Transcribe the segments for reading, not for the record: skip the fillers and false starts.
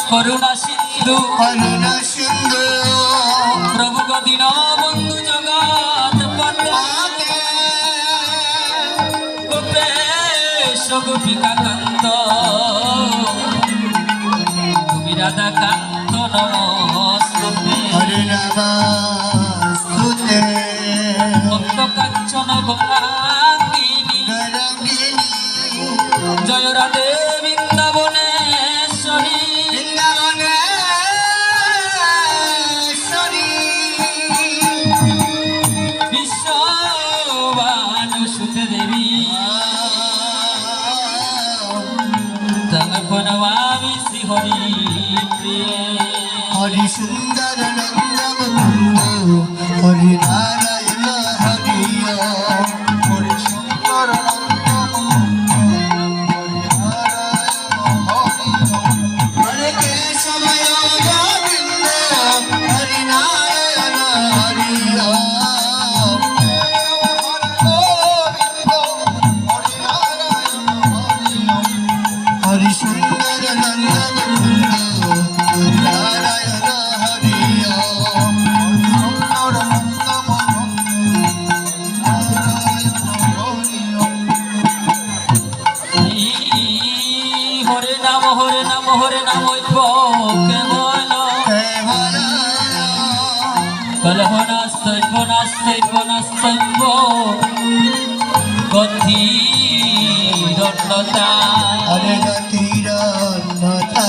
करुणा सिंधु प्रभु का दीना बंधु जगत पते गोपेश गोपिका कांत तुमी राधा कांत नमस्ते हरे नमस्ते भक्त कांचन गौरांगिनी जय राधे वृंदावनेश्वरी हरि सुंदर नंदन हरि नारायण हरि हरि सुंदर हरे केशव गोविंद हरि नारायण हरि हरि सुंदर नंदन हरे नाम कलहनास्तैव गतिरन्नता हरे गतिरन्नता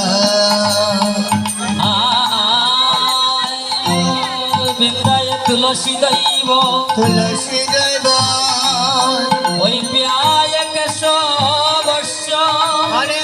बिंदाय तुलसी दैव ओई प्याय केशवर्ष हरे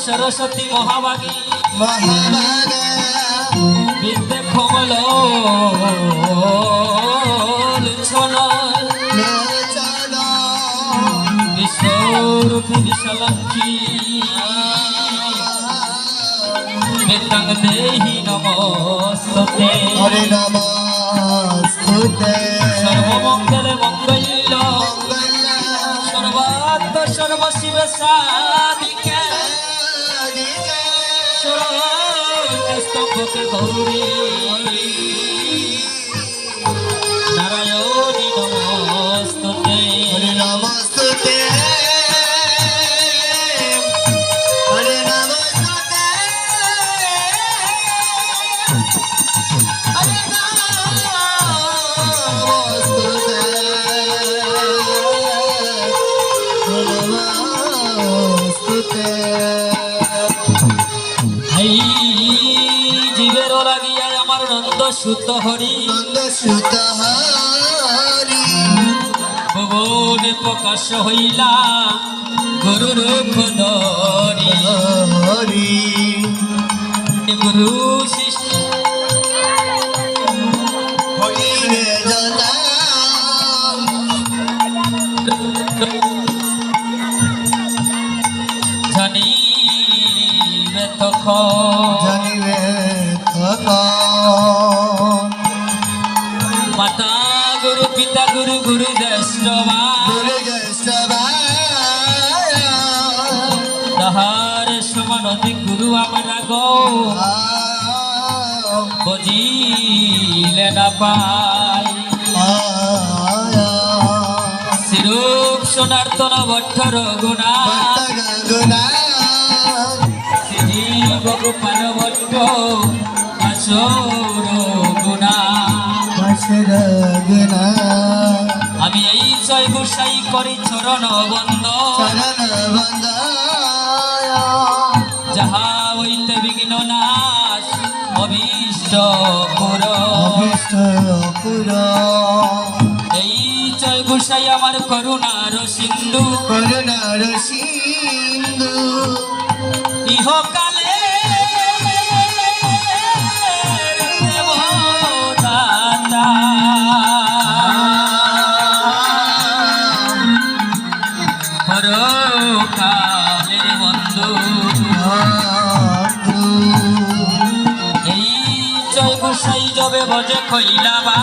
सरस्वती महाभागी विद्या कमल রূপে বিশালাক্ষী বেদাং দেহি নমস্তুতে হরে নমস্তুতে সর্বমঙ্গলে মঙ্গল্য সর্বাত্ম সর্বশিবে সাধিকে স্তম্ভকে গৌরী নারায়ণী নমস্তুতে হরে নমস্তুতে হরে নমস্তুতে হরে নমস্তুতে হাই জীবের লাগিয়া আমার নন্দ সুত হরি নন্দসুত হরি ভুবনে প্রকাশ হইলা গুরু রূপ ধরি হরি গুরু শিষ্য হরিরে জলা জানিবে তখন জানিবে তখন মাতা গুরু পিতা গুরু গুরু জ্যেষ্ঠবা গুরু জ্যেষ্ঠবায় তাহার সমান অধিক গুরু আমরা গো বুঝিলে না পাই শ্রীরূপ সোনার্তন ভট্ট রঘুনা শ্রীজীব গোপাল ভট্ট আসর গুণা আমি এই জয় গোসাই করি চরণ বন্দ যাহা হইতে বিঘ্ন নাশ অভীষ্ট পুর এই জয় গোসাই আমার করুণার সিন্ধু করুণার সিন্ধু ইহকালে দেবদাতা পরকালের বন্ধু এই জয় গোসাই যবে বজে কইলাবা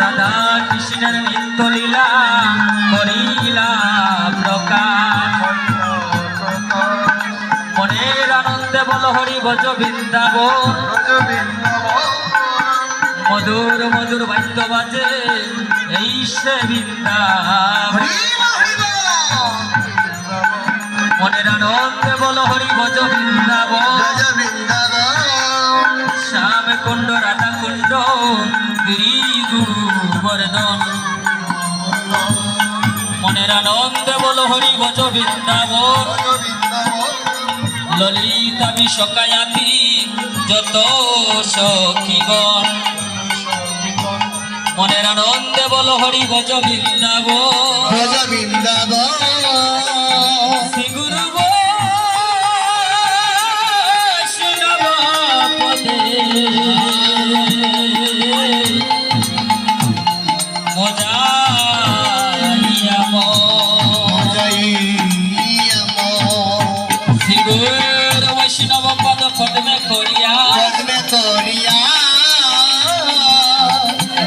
রাধা কৃষ্ণের নিত্য লীলা করিলা প্রকাশ মনের আনন্দে বল হরি ভজ বৃন্দাবন মধুর মধুর বাদ্য বাজে এই সে বৃন্দাবন মনের আনন্দে বল হরি ভজ বৃন্দাবন শ্যাম কুণ্ড রাধা কুণ্ড গিরি গোবর্ধন মনের আনন্দে বল হরি ভজ বৃন্দাবন ললিতা বিশকায়াতি যত সখীগণ মনের আনন্দে বল হরি ভজ বৃন্দাবন শ্রী গুরু বৈষ্ণব পদে মজাইয়া শ্রী গুরু বৈষ্ণব পদ পদ্মে করিয়া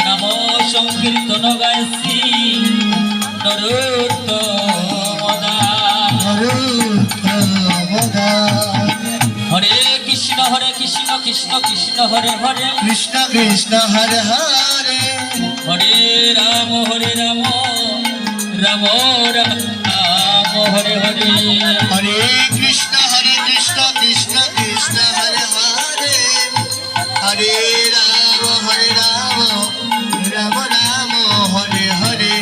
নাম সংকীর্তন গাইছি নরোত্তমদাস হরে কৃষ্ণ কৃষ্ণ কৃষ্ণ হরে হরে কৃষ্ণ কৃষ্ণ হরে হরে হরে রাম রাম রাম হরে হরে হরে কৃষ্ণ কৃষ্ণ কৃষ্ণ হরে হরে হরে রাম রাম রাম হরে হরে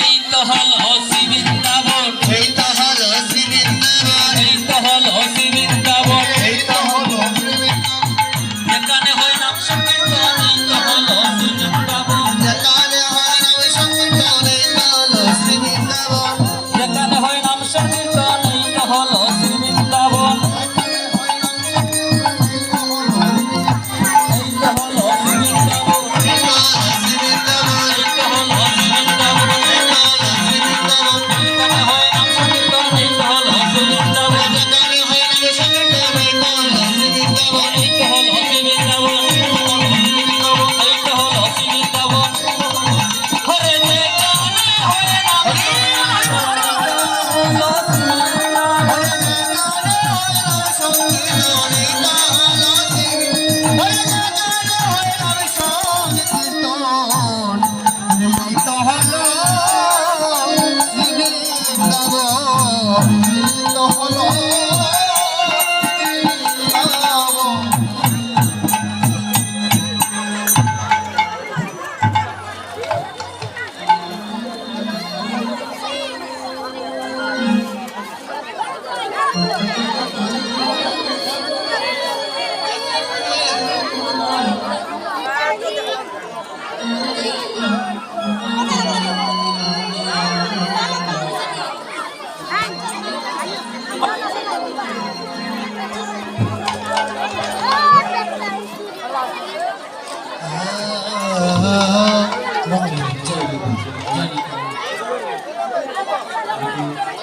এই তো হল শ্রী বৃন্দাবন এই তো হলো শ্রী বৃন্দাবন এই তো হল শ্রী বৃন্দাবন এই তো হলো শ্রী বৃন্দাবন যেখানে হয় নাম সংকীর্তন এই তো হল শ্রী বৃন্দাবন যেখানে হয় নাম সংকীর্তন এই তো হলো শ্রী বৃন্দাবন যেখানে হয় নাম সংকীর্তন এই তো হল শ্রী বৃন্দাবন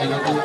এরকম